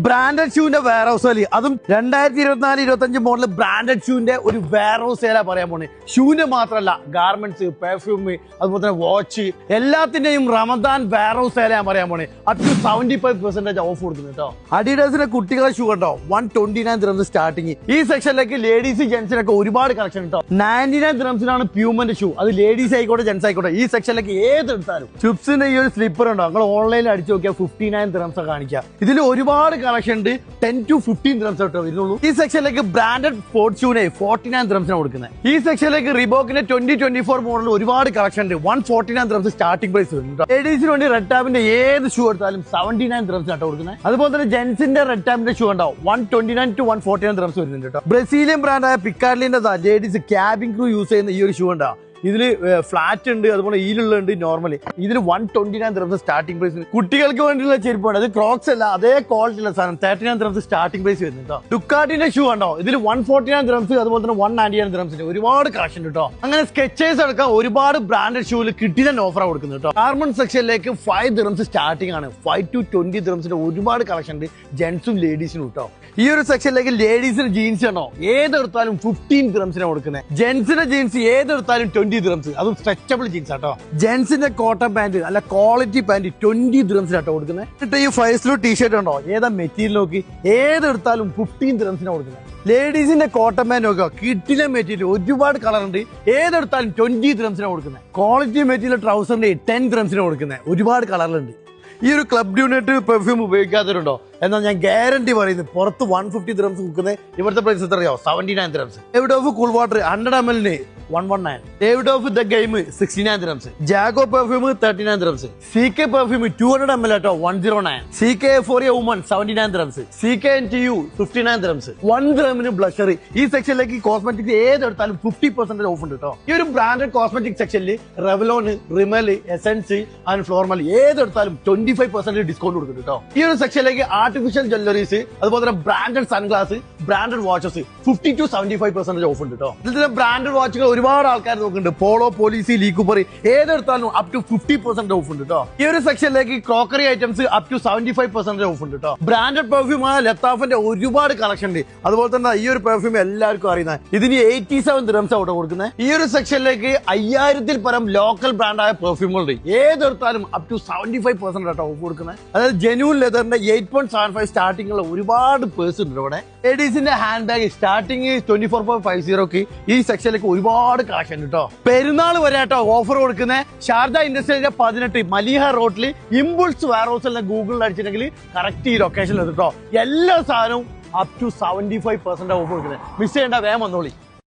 Branded ഷൂവിന്റെ wear house അല്ലേ, അതും 2024-25 model branded ഷൂവിന്റെ ഒരു വെയർ ഹൗസ് സെയിലാ പറയാൻ പോണേ. ഷൂവിന്റെ മാത്രമല്ല, ഗാർമെന്റ്സ്, പെർഫ്യൂം, അതുപോലെ തന്നെ വാച്ച്, എല്ലാത്തിന്റെയും റമദാൻ വെയർ ഹൗസ് സെയിലാ ഞാൻ പറയാൻ പോണേ. അപ് ടു 75% ഓഫ് കൊടുക്കുന്നു കേട്ടോ. അഡിഡാസിന്റെ കുട്ടികളുടെ ഷൂ കണ്ടോ, 129 dirhams സ്റ്റാർട്ടിങ്. ഈ സെക്ഷനിലേക്ക് ലേഡീസ് ജെന്റ്സിനൊക്കെ ഒരുപാട് കളക്ഷൻ കേട്ടോ. 99 dirhamsനാണ് പ്യൂമന്റെ ഷൂ. അത് ലേഡീസ് ആയിക്കോട്ടെ ജെന്റ്സ് ആയിക്കോട്ടെ, ഈ സെക്ഷനിലേക്ക് ഏതെടുത്താലും. ചുപ്സിന്റെ ഈ ഒരു സ്ലിപ്പർ ഉണ്ടോ, നിങ്ങൾ ഓൺലൈനിൽ അടിച്ചു നോക്കിയാൽ 59 dirhams കാണിക്കാം. ഇതിൽ ഒരുപാട് കളക്ഷൻ ഉണ്ട്. 10 to 15 dirhams കേട്ടോ വരുന്നുള്ളൂ. ഈ സെക്ഷനിലേക്ക് ബ്രാൻഡഡ് സ്പോർട്സ് ഷൂനെ 49 dirhamsനാണ് കൊടുക്കുന്നത്. ഈ സെക്ഷനിലേക്ക് റിബോക്കിന്റെ 2024 മോഡൽ ഒരുപാട് കളക്ഷൻ ഉണ്ട്. 149 dirhams സ്റ്റാർട്ടിംഗ് പ്രൈസ് വരുന്നുണ്ട്. ലേഡീസിന് വേണ്ടി റെഡ് ടാബിന്റെ ഏത് ഷൂ എടുത്താലും 79 dirhams ആട്ടോ കൊടുക്കുന്നത്. അതുപോലെ തന്നെ ജെന്റ്സിന്റെ റെഡ് ടാബിന്റെ ഷൂ ഉണ്ടാവും 129 to 149 dirhams വരുന്നുണ്ട് കേട്ടോ. ബ്രസീലിയൻ ബ്രാൻഡായ പിക്കാർഡിന്റെ ലേഡീസ് ക്യാബിൻ ക്രൂ യൂസ് ചെയ്യുന്ന ഈ ഒരു ഷൂ ഉണ്ടാവും. ഇതില് ഫ്ലാറ്റ് ഉണ്ട്, അതുപോലെ ഈലുള്ളുണ്ട്, നോർമലി. ഇതിൽ 129 dirhams സ്റ്റാർട്ടിംഗ് പ്രൈസ്. കുട്ടികൾക്ക് വേണ്ടിയുള്ള ചെരുപ്പാണ്. അത് ക്രോക്സ് അല്ല, അതേ ക്വാളിറ്റിയുള്ള സാധനം. 39 dirhams സ്റ്റാർട്ടിംഗ് പ്രൈസ് വരുന്നുണ്ടോ. ഡുക്കാട്ടിന്റെ ഷൂ ഉണ്ടോ, ഇതിൽ 149 dirhams, അതുപോലെ തന്നെ 199 dirhams ഒരുപാട് കളക്ഷൻ കേട്ടോ. അങ്ങനെ സ്കെച്ചേഴ്സ് അടക്കം ഒരുപാട് ബ്രാൻഡഡ് ഷൂവിൽ കിട്ടിയ ഓഫർ കൊടുക്കുന്നു കേട്ടോ. ഗാർമെന്റ് സെക്ഷനിലേക്ക് 5 dirhams സ്റ്റാർട്ടിംഗ് ആണ്. 5 to 20 dirhams ഒരുപാട് കളക്ഷൻ ഉണ്ട് ജെന്റ്സും ലേഡീസിനും കേട്ടോ. ഈ ഒരു സെക്ഷനിലേക്ക് ലേഡീസിന് ജീൻസ് ഉണ്ടോ, ഏതെടുത്താലും 15 dirhamsനാണ് കൊടുക്കുന്നത്. ജെന്റ്സിന്റെ ജീൻസ് ഏതെടുത്താലും 20 dirhams, അതും സ്ട്രെച്ചബിൾ ജീൻസ് ആട്ടോ. ജെന്റ്സിന്റെ കോട്ടൺ പാന്റ്, അല്ല ക്വാളിറ്റി പാന്റ് 20 dirhamsനാട്ടോ കൊടുക്കുന്നത്. എന്നിട്ട് ഈ ഫൈസ്ലൂ ടീഷർട്ട് ഉണ്ടോ, ഏതാ മെറ്റീരിയൽ നോക്കി, ഏതെടുത്താലും 15 dirhamsനാണ് കൊടുക്കുന്നത്. ലേഡീസിന്റെ കോട്ടൺ പാന്റ് നോക്കുക, കിട്ടിലെ മെറ്റീരിയൽ, ഒരുപാട് കളർ ഉണ്ട്, ഏതെടുത്താലും 20 dirhamsനാണ് കൊടുക്കുന്നത്. ക്വാളിറ്റി മെറ്റീരിയൽ ട്രൗസറിന്റെ 10 dirhamsനാണ് കൊടുക്കുന്നത്. ഒരുപാട് കളറിലുണ്ട്. ഈ ഒരു ക്ലബ് യൂണിറ്റ് പെർഫ്യൂം ഉപയോഗിക്കാത്തവരുണ്ടോ, എന്നാൽ ഞാൻ ഗ്യാരണ്ടി പറയുന്നത് പുറത്ത് 150 dirhams കൊടുക്കുന്നത്. ഇവിടുത്തെ പ്രൈസ് എത്രയോ, 79 dirhams. David of cool water 100 ml 119. David of the game 69 dirhams. Jago perfume 39 dirhams. CK perfume 200 ml ആട്ടോ 109. CK for a woman 79 dirhams. CK NTU 59 dirhams. 1 dirhamന് blusher. ഈ സെക്ഷനിലേക്ക് കോസ്മെറ്റിക്സ് ഏതെടുത്താലും 50% ഓഫ് ഉണ്ട് കേട്ടോ. ഈ ഒരു ബ്രാൻഡഡ് കോസ്മെറ്റിക് സെക്ഷനിൽ Revlon, Rimmel, Essence and Flormar ഏതെടുത്താലും 25% discount കൊടുക്കുന്നുണ്ട് കേട്ടോ. ഈ ഒരു സെക്ഷനിലേക്ക് ആർട്ടിഫിഷ്യൽ ജ്വല്ലറീസ്, അതുപോലെ തന്നെ branded sunglass, branded watches 50 to 75% off ഉണ്ട് കേട്ടോ. ഇതിൽ തന്നെ ബ്രാൻഡഡ് വാച്ചുകൾ ഒരുപാട് ആൾക്കാർ നോക്കുന്നുണ്ട്. പോളോ, പോലീസി, ലീ കൂപ്പർ ഏതെടുത്താലും അപ് ടു 50% ഓഫ് ഉണ്ട് കേട്ടോ. ഈ ഒരു സെക്ഷനിലേക്ക് crockery items up to 75% off ഉണ്ട് കേട്ടോ. ബ്രാൻഡഡ് പെർഫ്യൂം ആയ ലത്താഫിന്റെ ഒരുപാട് കളക്ഷൻ ഉണ്ട്. അതുപോലെ തന്നെ ഈ ഒരു പെർഫ്യൂം എല്ലാവർക്കും അറിയുന്നത്. ഇതിന് 87 dirhams അവിടെ കൊടുക്കുന്നത്. ഈ ഒരു സെക്ഷനിലേക്ക് 5000-ൽ പരം ലോക്കൽ ബ്രാൻഡായ പെർഫ്യൂമുകളുണ്ട്. ഏതെടുത്താലും അപ് ടു 75% ആട്ടോ ഓഫ് കൊടുക്കുന്നത്. അതായത് ജെന്യൂൻ ലെതറിന്റെ 8.75 സ്റ്റാർട്ടിംഗുള്ള ഒരുപാട് പേഴ്സ് ഉണ്ട് ഇവിടെ. ലേഡീസിന്റെ ഹാൻഡ് ബാഗ് സ്റ്റാർട്ടിംഗ് 24.50 ഈ സെക്ഷനിലേക്ക് ഒരുപാട് കളക്ഷൻ കേട്ടോ. പെരുന്നാൾ വരെ കേട്ടോ ഓഫർ കൊടുക്കുന്നത്. ഷാർജ ഇൻഡസ്ട്രിയിലെ 18 മലീഹ റോഡിൽ ഇമ്പൾസ് വെയർ ഹൗസ് ഗൂഗിളിൽ അടിച്ചിട്ടുണ്ടെങ്കിൽ കറക്റ്റ് ഈ ലൊക്കേഷനിൽ കേട്ടോ. എല്ലാ സാധനവും അപ് ടു 75% ഓഫ് കൊടുക്കുന്നത്. മിസ് ചെയ്യേണ്ട, വേഗം വന്നോളി.